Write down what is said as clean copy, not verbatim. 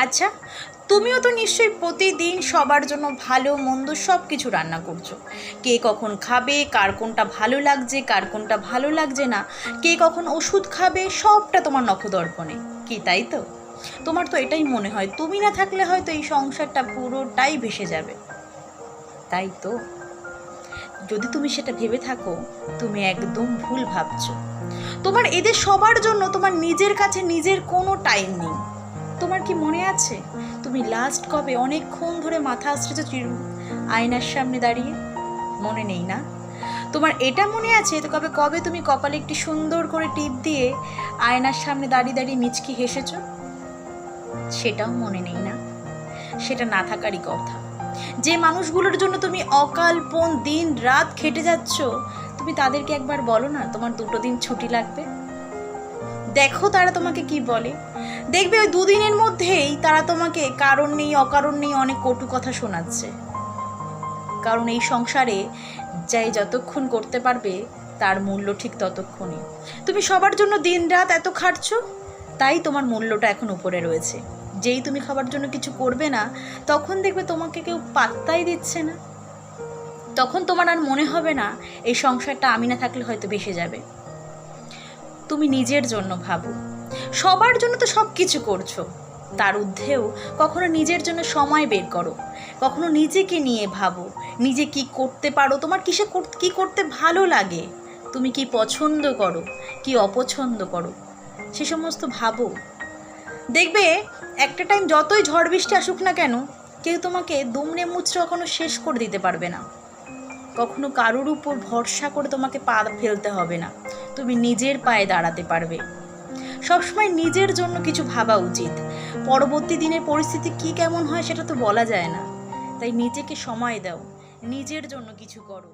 আচ্ছা, তুমিও তো নিশ্চয়ই প্রতিদিন সবার জন্য ভালো মন্দ সব কিছু রান্না করছো। কে কখন খাবে, কার কোনটা ভালো লাগছে, কার কোনটা ভালো লাগছে না, কে কখন ওষুধ খাবে, সবটা তোমার নখদর্পণে। কি তাই তো? তোমার তো এটাই মনে হয় তুমি না থাকলে হয়তো এই সংসারটা পুরোটাই ভেসে যাবে, তাই তো? যদি তুমি সেটা ভেবে থাকো, তুমি একদম ভুল ভাবছো। তোমার এদের সবার জন্য তোমার নিজের কাছে নিজের কোনো টাইম নেই। তোমার কি মনে আছে তুমি লাস্ট কবে অনেকক্ষণ ধরে মাথা আঁচড়েছো আয়নার সামনে দাঁড়িয়ে? মনে নেই না? তোমার এটা মনে আছে তো কবে কবে তুমি কপালে একটি সুন্দর করে টিপ দিয়ে আয়নার সামনে দাঁড়িয়ে দাঁড়িয়ে মিচকি হেসেছো? সেটাও মনে নেই না? সেটা না থাকারই কথা। যে মানুষগুলোর জন্য তুমি অকালপন দিন রাত খেটে যাচ্ছ, তুমি তাদেরকে একবার বলো না তোমার 2 দিন ছুটি লাগবে। দেখো তারা তোমাকে কি বলে। দেখবে ওই 2 দিনের মধ্যেই তারা তোমাকে কারণ নেই অকারণ নেই অনেক কটু কথা শোনাচ্ছে। কারণ এই সংসারে যাই যতক্ষণ করতে পারবে তার মূল্য ঠিক ততক্ষণই। তুমি সবার জন্য দিন রাত এত খাটছো, তাই তোমার মূল্যটা এখন উপরে রয়েছে। যেই তুমি খাবার জন্য কিছু করবে না, তখন দেখবে তোমাকে কেউ পাত্তাই দিচ্ছে না। তখন তোমার আর মনে হবে না এই সংসারটা আমি না থাকলে হয়তো ভেসে যাবে। তুমি নিজের জন্য ভাবো। সবার জন্য তো সব কিছু করছো, তার ঊর্ধ্বেও কখনো নিজের জন্য সময় বের করো। কখনো নিজেকে নিয়ে ভাবো, নিজে কি করতে পারো, তোমার কি করতে ভালো লাগে, তুমি কি পছন্দ করো, কি অপছন্দ করো, সে সমস্ত ভাবো। দেখবে একটা টাইম যতই ঝড় বৃষ্টি আসুক না কেন, কেউ তোমাকে দুমড়ে মুচড়ে কখনো শেষ করে দিতে পারবে না। কখনো কারোর উপর ভরসা করে তোমাকে পা ফেলতে হবে না, তুমি নিজের পায়ে দাঁড়াতে পারবে। সবসময় নিজের জন্য কিছু ভাবা উচিত। পরবর্তী দিনের পরিস্থিতি কি কেমন হয় সেটা তো বলা যায় না, তাই নিজেকে সময় দাও, নিজের জন্য কিছু করো।